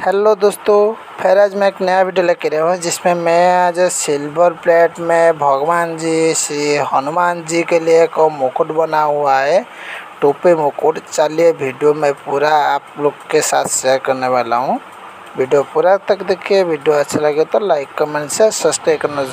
Hello दोस्तों, फिर आज मैं एक नया वीडियो लेके आया हूँ जिसमें मैं आज सिल्वर प्लेट में भगवान जी श्री हनुमान जी के लिए एक मुकुट बना हुआ है, टोपी मुकुट। चलिए वीडियो में पूरा आप लोग के साथ शेयर करने वाला हूँ। वीडियो पूरा तक देखिए। वीडियो अच्छा लगे तो लाइक कमेंट से सब्सक्राइब करना।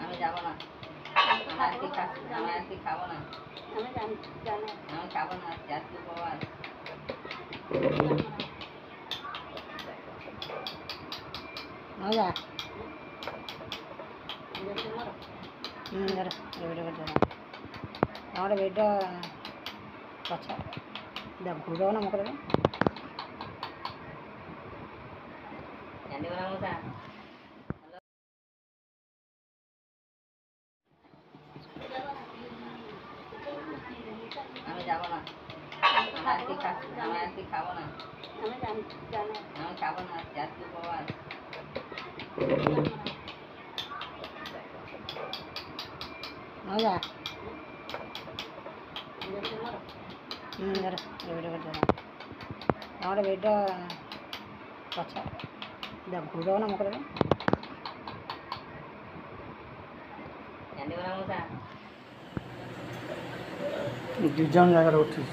আমি যাব না, আমার আজকে খাবো না, আমি খাবো না আজকে উপবাস। মজা আমার বেডটা পছা দেখ ঘুরো না মুখে দেবে আমি যাব না, আমার আজকে খাবো না, আমি খাবো না আজকে উপবাস। মজা আমার বেডটা পছা দেখ ঘুরো না মুখে দেবে দুজন জায়গায় উঠিস।